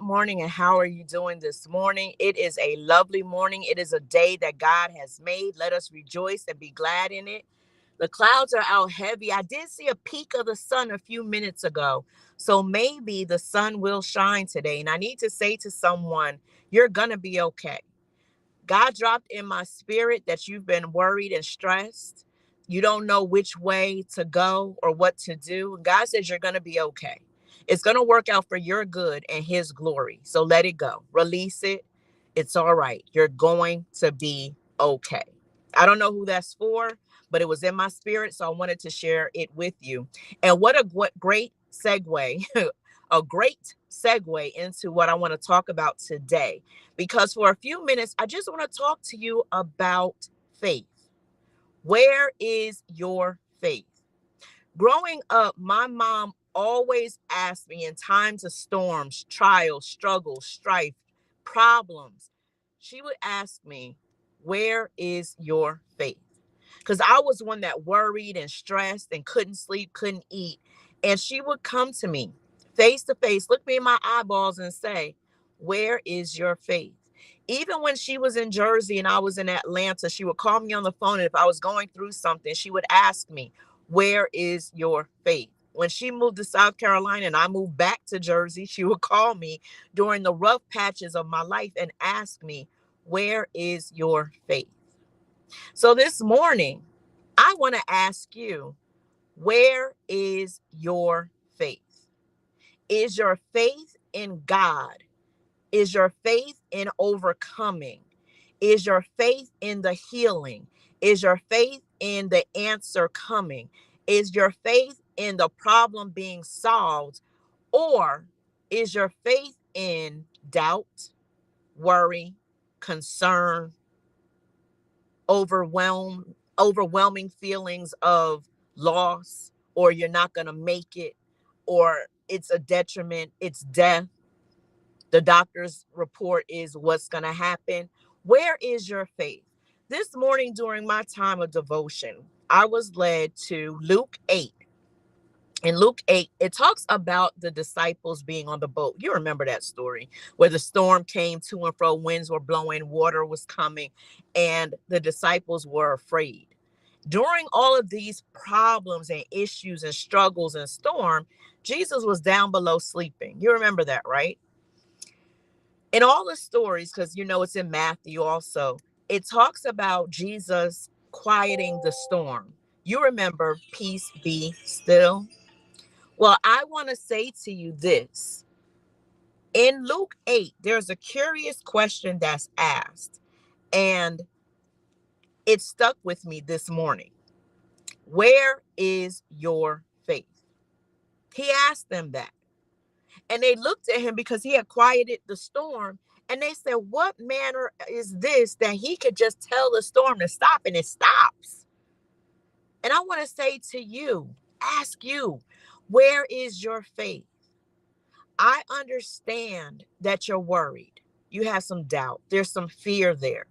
morning, and how are you doing this morning? It is a lovely morning. It is a day that God has made. Let us rejoice and be glad in it. The clouds are out heavy. I did see a peek of the sun a few minutes ago. So maybe the sun will shine today. And I need to say to someone, you're going to be okay. God dropped in my spirit that you've been worried and stressed. You don't know which way to go or what to do. God says you're going to be okay. It's going to work out for your good and his glory. So let it go. Release it. It's all right. You're going to be okay. I don't know who that's for, but it was in my spirit. So I wanted to share it with you. And what great segue, a great segue into what I want to talk about today, because for a few minutes, I just want to talk to you about faith. Where is your faith? Growing up, my mom always asked me in times of storms, trials, struggles, strife, problems, she would ask me, where is your faith? Because I was one that worried and stressed and couldn't sleep, couldn't eat. And she would come to me face to face, look me in my eyeballs and say, where is your faith? Even when she was in Jersey and I was in Atlanta, she would call me on the phone. And if I was going through something, she would ask me, where is your faith? When she moved to South Carolina and I moved back to Jersey, she would call me during the rough patches of my life and ask me, where is your faith? So this morning, I want to ask you, where is your faith? Is your faith in God? Is your faith in overcoming? Is your faith in the healing? Is your faith in the answer coming? Is your faith in the problem being solved? Or is your faith in doubt, worry, concern, overwhelming feelings of loss, or you're not going to make it, or it's a detriment, it's death, the doctor's report is what's going to happen? Where is your faith? This morning during my time of devotion, I was led to Luke 8. In Luke 8, it talks about the disciples being on the boat. You remember that story where the storm came to and fro, winds were blowing, water was coming, and the disciples were afraid. During all of these problems and issues and struggles and storm, Jesus was down below sleeping. You remember that, right? In all the stories, because it's in Matthew also, it talks about Jesus quieting the storm. You remember, peace be still. Well, I want to say to you this. In Luke 8, there's a curious question that's asked, and it stuck with me this morning. Where is your faith? He asked them that. And they looked at him because he had quieted the storm. And they said, what manner is this that he could just tell the storm to stop and it stops? And I want to say to you, ask you, where is your faith? I understand that you're worried. You have some doubt. There's some fear there.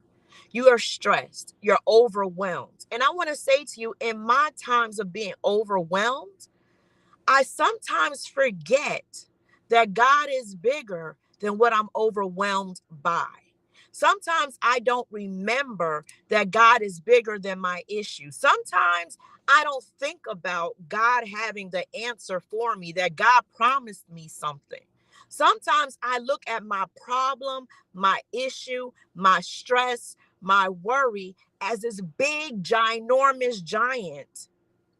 You are stressed. You're overwhelmed. And I want to say to you, in my times of being overwhelmed, I sometimes forget that God is bigger than what I'm overwhelmed by. Sometimes I don't remember that God is bigger than my issue. Sometimes I don't think about God having the answer for me, that God promised me something. Sometimes I look at my problem, my issue, my stress, my worry as this big, ginormous giant.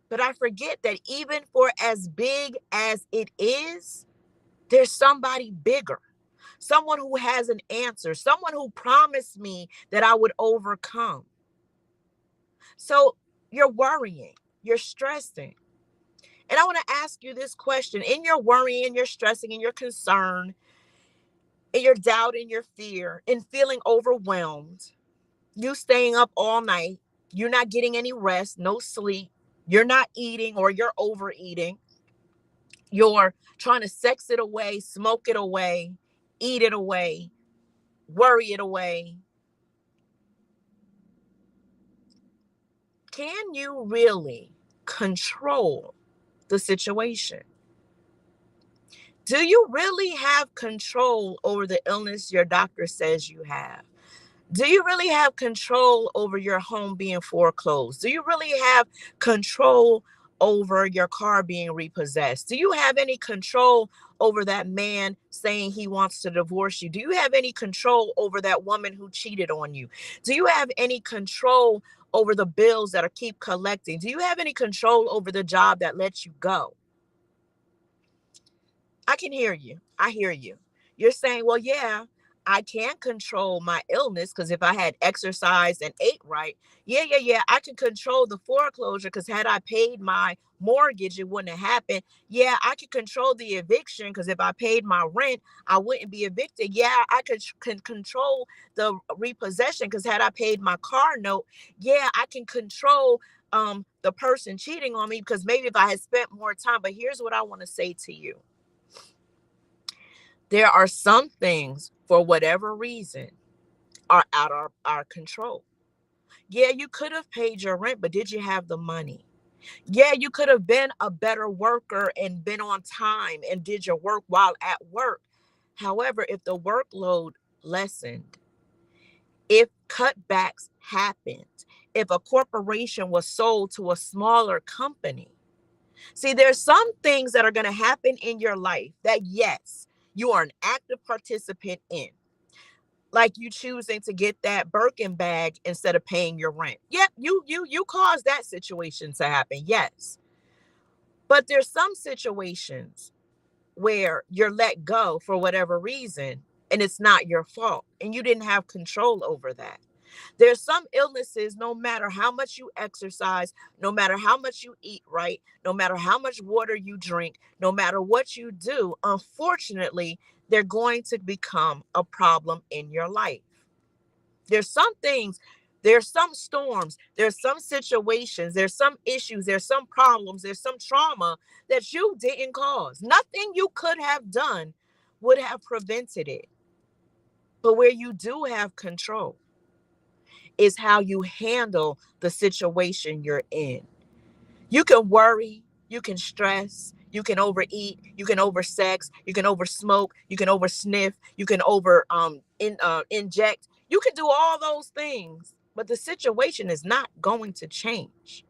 But I forget that even for as big as it is, there's somebody bigger, someone who has an answer, someone who promised me that I would overcome. So you're worrying, you're stressing. And I want to ask you this question. In your worrying, your stressing, and your concern, in your doubt, and your fear, in feeling overwhelmed, you staying up all night, you're not getting any rest, no sleep, you're not eating or you're overeating, you're trying to sex it away, smoke it away, eat it away, worry it away. Can you really control the situation? Do you really have control over the illness your doctor says you have? Do you really have control over your home being foreclosed? Do you really have control over your car being repossessed? Do you have any control over that man saying he wants to divorce you? Do you have any control over that woman who cheated on you? Do you have any control over the bills that are keep collecting? Do you have any control over the job that lets you go? I can hear you. I hear you. You're saying, well, yeah, I can control my illness because if I had exercised and ate right, yeah, I can control the foreclosure because had I paid my mortgage, it wouldn't have happened. Yeah, I can control the eviction because if I paid my rent, I wouldn't be evicted. Yeah, I can control the repossession because had I paid my car note, yeah, I can control the person cheating on me because maybe if I had spent more time. But here's what I want to say to you. There are some things, for whatever reason, are out of our control. Yeah, you could have paid your rent, but did you have the money? Yeah, you could have been a better worker and been on time and did your work while at work. However, if the workload lessened, if cutbacks happened, if a corporation was sold to a smaller company, see, there's some things that are going to happen in your life that, yes, you are an active participant in, like you choosing to get that Birkin bag instead of paying your rent. Yep, you caused that situation to happen. Yes. But there's some situations where you're let go for whatever reason and it's not your fault and you didn't have control over that. There's some illnesses, no matter how much you exercise, no matter how much you eat right, no matter how much water you drink, no matter what you do, unfortunately, they're going to become a problem in your life. There's some things, there's some storms, there's some situations, there's some issues, there's some problems, there's some trauma that you didn't cause. Nothing you could have done would have prevented it. But where you do have control is how you handle the situation you're in. You can worry, you can stress, you can overeat, you can oversex, you can oversmoke, you can oversniff, you can inject. You can do all those things, but the situation is not going to change.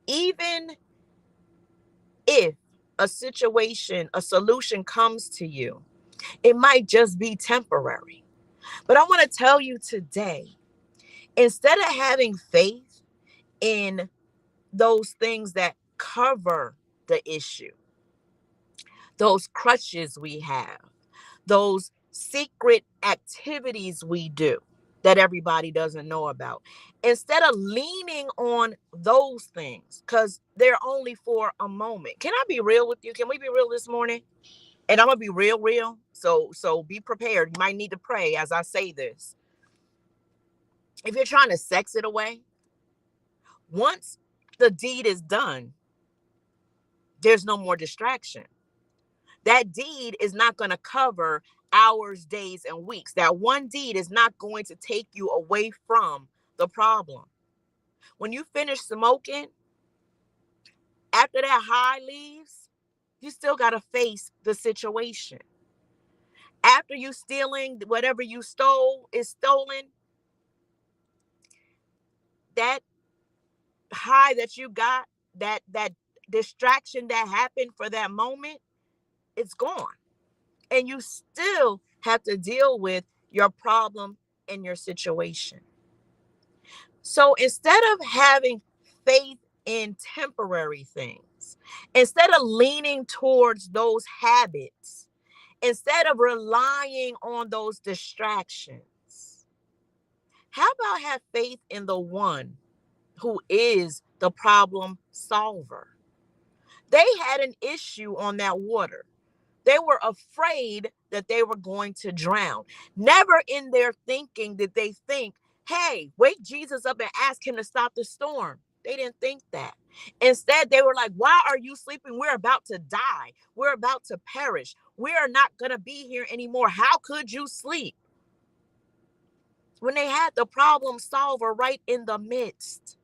Even if a solution comes to you, it might just be temporary. But I want to tell you today, instead of having faith in those things that cover the issue, those crutches we have, those secret activities we do that everybody doesn't know about. Instead of leaning on those things, because they're only for a moment. Can I be real with you? Can we be real this morning? And I'm gonna be real. So be prepared. You might need to pray as I say this. If you're trying to sex it away, once the deed is done, there's no more distraction. That deed is not going to cover hours, days, and weeks. That one deed is not going to take you away from the problem. When you finish smoking, after that high leaves, you still got to face the situation. After you stealing, whatever you stole is stolen, that high that you got, that distraction that happened for that moment, it's gone. And you still have to deal with your problem and your situation. So instead of having faith in temporary things, instead of leaning towards those habits, instead of relying on those distractions, how about have faith in the one who is the problem solver? They had an issue on that water. They were afraid that they were going to drown. Never in their thinking did they think, hey, wake Jesus up and ask him to stop the storm. They didn't think that. Instead, they were like, why are you sleeping? We're about to die. We're about to perish. We are not going to be here anymore. How could you sleep? When they had the problem solver right in the midst.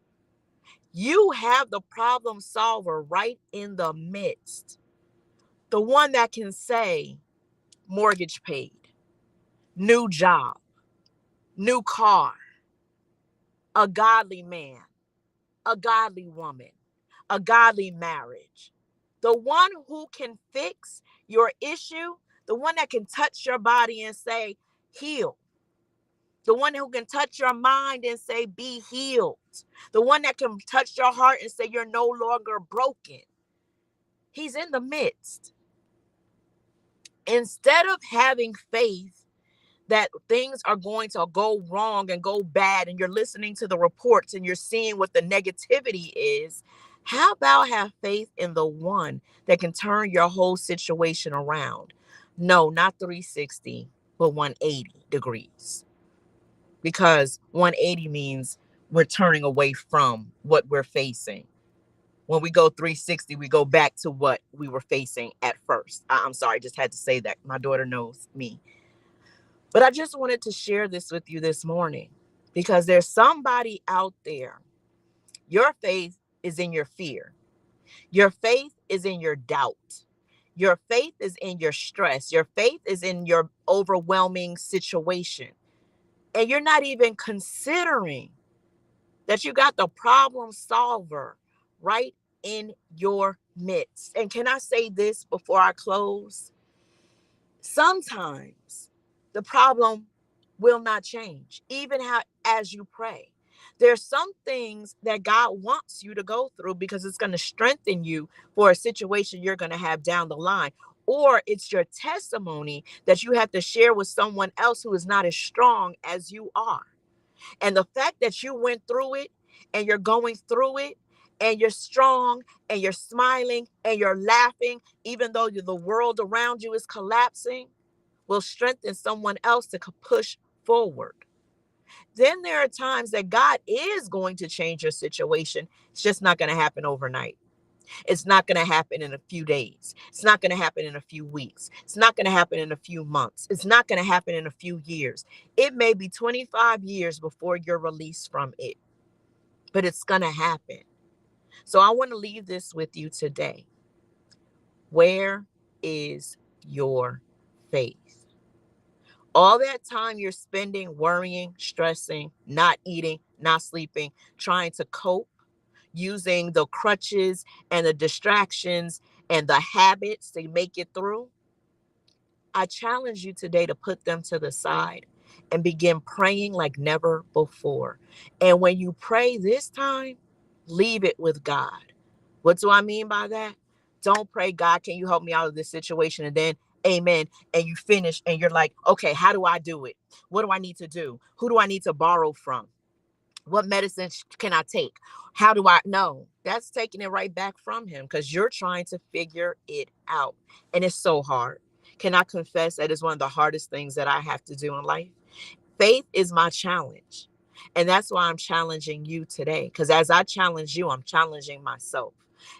You have the problem solver right in the midst. The one that can say, mortgage paid, new job, new car, a godly man, a godly woman, a godly marriage. The one who can fix your issue, the one that can touch your body and say, heal. The one who can touch your mind and say, be healed. The one that can touch your heart and say, you're no longer broken. He's in the midst. Instead of having faith that things are going to go wrong and go bad, and you're listening to the reports and you're seeing what the negativity is, how about have faith in the one that can turn your whole situation around? No, not 360, but 180 degrees. Because 180 means we're turning away from what we're facing. When we go 360, we go back to what we were facing at first. I'm sorry, I just had to say that. My daughter knows me. But I just wanted to share this with you this morning because there's somebody out there. Your faith is in your fear. Your faith is in your doubt. Your faith is in your stress. Your faith is in your overwhelming situation. And you're not even considering that you got the problem solver right in your midst. And can I say this before I close? Sometimes the problem will not change, even as you pray. There's some things that God wants you to go through because it's going to strengthen you for a situation you're going to have down the line. Or it's your testimony that you have to share with someone else who is not as strong as you are. And the fact that you went through it and you're going through it and you're strong and you're smiling and you're laughing, even though the world around you is collapsing, will strengthen someone else to push forward. Then there are times that God is going to change your situation. It's just not going to happen overnight. It's not going to happen in a few days. It's not going to happen in a few weeks. It's not going to happen in a few months. It's not going to happen in a few years. It may be 25 years before you're released from it, but it's going to happen. So I want to leave this with you today. Where is your faith? All that time you're spending worrying, stressing, not eating, not sleeping, trying to cope, using the crutches and the distractions and the habits to make it through, I challenge you today to put them to the side and begin praying like never before. And when you pray this time, leave it with God. What do I mean by that? Don't pray, God, can you help me out of this situation? And then, amen. And you finish and you're like, okay, how do I do it? What do I need to do? Who do I need to borrow from? What medicine can I take? How do I know? That's taking it right back from him because you're trying to figure it out. And it's so hard. Can I confess that is one of the hardest things that I have to do in life? Faith is my challenge. And that's why I'm challenging you today. Because as I challenge you, I'm challenging myself.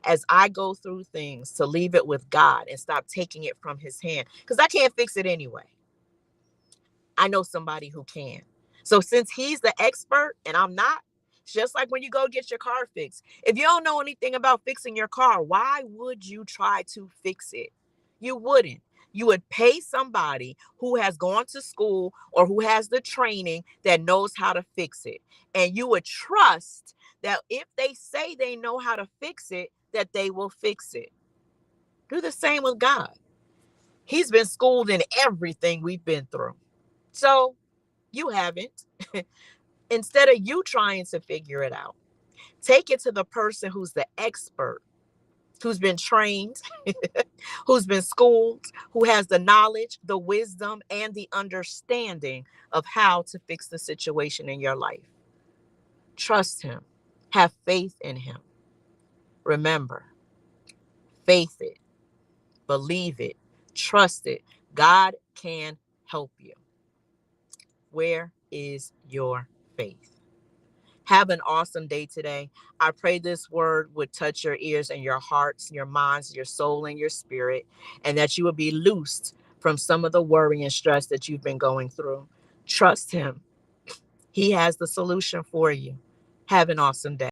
As I go through things to leave it with God and stop taking it from his hand. Because I can't fix it anyway. I know somebody who can. So since he's the expert and I'm not, it's just like when you go get your car fixed. If you don't know anything about fixing your car, why would you try to fix it? You wouldn't. You would pay somebody who has gone to school or who has the training that knows how to fix it. And you would trust that if they say they know how to fix it, that they will fix it. Do the same with God. He's been schooled in everything we've been through. So you haven't. Instead of you trying to figure it out, take it to the person who's the expert, who's been trained, who's been schooled, who has the knowledge, the wisdom, and the understanding of how to fix the situation in your life. Trust him. Have faith in him. Remember, faith it, believe it, trust it. God can help you. Where is your faith? Have an awesome day today. I pray this word would touch your ears and your hearts, your minds, your soul, and your spirit, and that you would be loosed from some of the worry and stress that you've been going through. Trust him. He has the solution for you. Have an awesome day.